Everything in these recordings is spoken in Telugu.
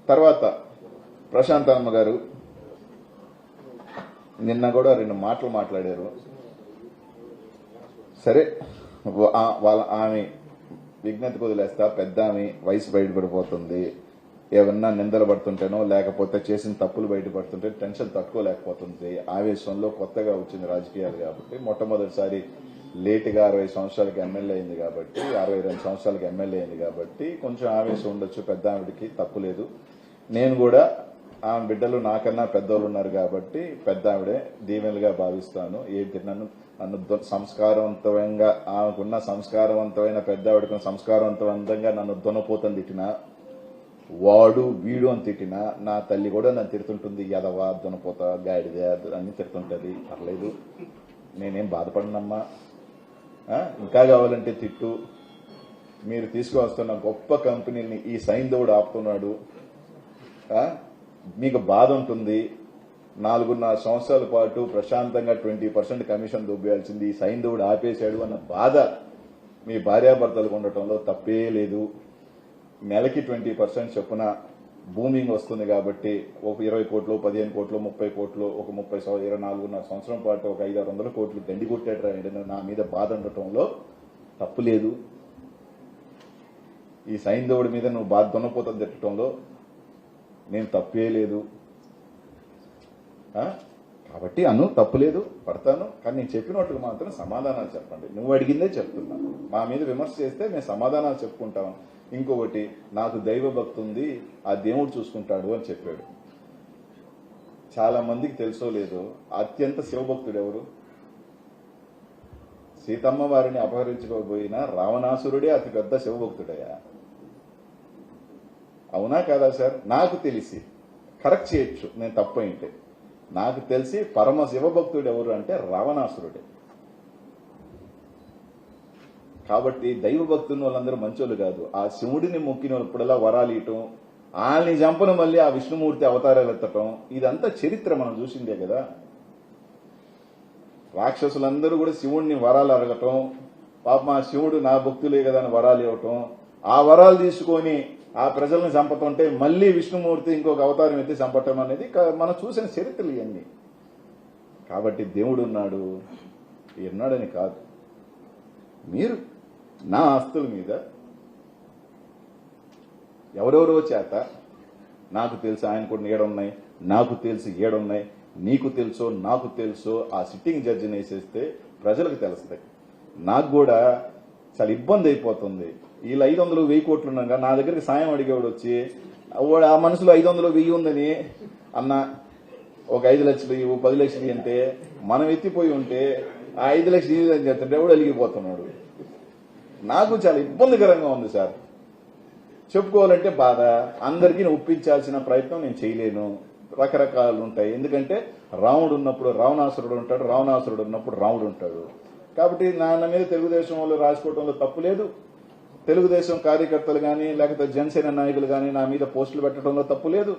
తర్వాత ప్రశాంతమ్మ గారు నిన్న కూడా 2 మాటలు మాట్లాడారు. సరే, వాళ్ళ ఆమె విజ్ఞతకు వదిలేస్తా. పెద్ద ఆమె వయసు బయటపడిపోతుంది. ఏమన్నా నిందలు పడుతుంటేనో లేకపోతే చేసిన తప్పులు బయటపడుతుంటే టెన్షన్ తట్టుకోలేకపోతుంది. ఆవేశంలో కొత్తగా వచ్చింది రాజకీయాలు కాబట్టి, మొట్టమొదటిసారి లేటుగా 60 సంవత్సరాలకి ఎమ్మెల్యే అయింది కాబట్టి, 62 సంవత్సరాలకి ఎమ్మెల్యే అయింది కాబట్టి కొంచెం ఆవేశం ఉండొచ్చు. పెద్ద ఆవిడికి తప్పులేదు. నేను కూడా ఆమె బిడ్డలు నాకన్నా పెద్దోళ్ళు ఉన్నారు కాబట్టి పెద్ద ఆవిడే దీవెనలుగా భావిస్తాను. ఏంటి నన్ను సంస్కారవంతంగా ఆమెకున్న సంస్కారవంతమైన పెద్ద ఆవిడకున్న సంస్కారవంతంగా నన్ను దున్నపోతని తిట్టినా, వాడు వీడు అని తిట్టినా, నా తల్లి కూడా నన్ను తిడుతుంటుంది. ఎదవా, దున్నపోత, గాడిద అన్ని తిడుతుంటది. పర్లేదు, నేనేం బాధపడినమ్మా. ఇంకా కావాలంటే తిట్టు. మీరు తీసుకువస్తున్న గొప్ప కంపెనీని ఈ సైంధవుడు ఆపుతున్నాడు. మీకు బాధ ఉంటుంది. 4.5 సంవత్సరాల పాటు ప్రశాంతంగా 20% కమిషన్ దొబ్బేయాల్సింది ఈ సైంధవుడు ఆపేశాడు అన్న బాధ మీ భార్యాభర్తలకు ఉండటంలో తప్పే లేదు. నెలకి 20% చొప్పున బూమింగ్ వస్తుంది కాబట్టి ఒక 20 కోట్లు, 15 కోట్లు, 30 కోట్లు, ఒక 24.5 సంవత్సరం పాటు ఒక 500-600 కోట్లు దండి కొట్టాడు. నా మీద బాధ ఉండటంలో తప్పు లేదు. ఈ సైంధవుడి మీద నువ్వు బాధ దున్నపోతుంది తిట్టడంలో నేను తప్పే లేదు. కాబట్టి తప్పు లేదు, పడతాను. కానీ నేను చెప్పినట్టుగా మాత్రం సమాధానాలు చెప్పండి. నువ్వు అడిగిందే చెప్తున్నా. మా మీద విమర్శ చేస్తే మేము సమాధానాలు చెప్పుకుంటాం. ఇంకొకటి, నాకు దైవ భక్తి ఉంది, ఆ దేవుడు చూసుకుంటాడు అని చెప్పాడు. చాలా మందికి తెలుసో లేదో, అత్యంత శివభక్తుడు ఎవరు? సీతమ్మ వారిని అపహరించుకోబోయిన రావణాసురుడే అతిపెద్ద శివభక్తుడయ్యా. అవునా కాదా సార్? నాకు తెలిసి, కరెక్ట్ చేయొచ్చు నేను తప్పు అయింటే, నాకు తెలిసి పరమ శివభక్తుడు ఎవరు అంటే రావణాసురుడే. కాబట్టి దైవ భక్తున్న వాళ్ళందరూ మంచోళ్ళు కాదు. ఆ శివుడిని మొక్కిన వాళ్ళప్పుడల్లా వరాలు ఇయటం, వాళ్ళని చంపను మళ్ళీ ఆ విష్ణుమూర్తి అవతారాలు ఎత్తటం, ఇదంతా చరిత్ర మనం చూసిందే కదా. రాక్షసులందరూ కూడా శివుడిని వరాలు అడగటం, పాపం ఆ శివుడు నా భక్తులే కదా అని వరాలు ఇవ్వటం, ఆ వరాలు తీసుకొని ఆ ప్రజల్ని చంపతుంటే మళ్లీ విష్ణుమూర్తి ఇంకొక అవతారం ఎత్తి చంపటం అనేది మనం చూసిన చరిత్రలు ఇవన్నీ. కాబట్టి దేవుడు ఉన్నాడని కాదు. మీరు నా ఆస్తుల మీద ఎవరెవరో చేత, నాకు తెలుసు ఆయన కూడా 7 ఉన్నాయి, నాకు తెలుసు 7 ఉన్నాయి, నీకు తెలుసో నాకు తెలుసో ఆ సిట్టింగ్ జడ్జిని వేసేస్తే ప్రజలకు తెలుస్తాయి. నాకు కూడా చాలా ఇబ్బంది అయిపోతుంది. వీళ్ళు 500, 1000 కోట్లు ఉన్నాగా నా దగ్గరికి సాయం అడిగేవాడు వచ్చి, ఆ మనసులో 500, 1000 ఉందని అన్న ఒక 5 లక్షలు ఇవ్వు, 10 లక్షలు అంటే మనం ఎత్తిపోయి ఉంటే ఆ 5 లక్షలు అని చెప్తుంటే ఎవడు అలిగిపోతున్నాడు. నాకు చాలా ఇబ్బందికరంగా ఉంది సార్. చెప్పుకోవాలంటే బాధ. అందరికీ ఒప్పించాల్సిన ప్రయత్నం నేను చేయలేను. రకరకాలు ఉంటాయి. ఎందుకంటే రాముడు ఉన్నప్పుడు రావణాసురుడు ఉంటాడు, రావణాసురుడు ఉన్నప్పుడు రాముడు ఉంటాడు. కాబట్టి నా మీద తెలుగుదేశం వాళ్ళు రాసుకోవడంలో తప్పు లేదు. తెలుగుదేశం కార్యకర్తలు కానీ లేకపోతే జనసేన నాయకులు కానీ నా మీద పోస్టులు పెట్టడంలో తప్పు లేదు,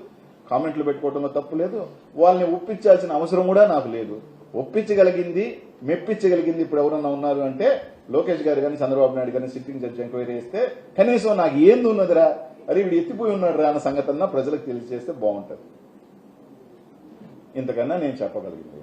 కామెంట్లు పెట్టుకోవడంలో తప్పు లేదు. వాళ్ళని ఒప్పించాల్సిన అవసరం కూడా నాకు లేదు. ఒప్పించగలిగింది, మెప్పించగలిగింది ఇప్పుడు ఎవరన్నా ఉన్నారు అంటే లోకేష్ గారు కానీ చంద్రబాబు నాయుడు కానీ సిట్టింగ్ జడ్జి ఎంక్వైరీ చేస్తే కనీసం నాకు ఏంది ఉన్నదిరా, అరే వీడు ఎత్తిపోయి ఉన్నాడు రా అన్న సంగతి ప్రజలకు తెలియజేస్తే బాగుంటుంది. ఇంతకన్నా నేను చెప్పగలిగింది.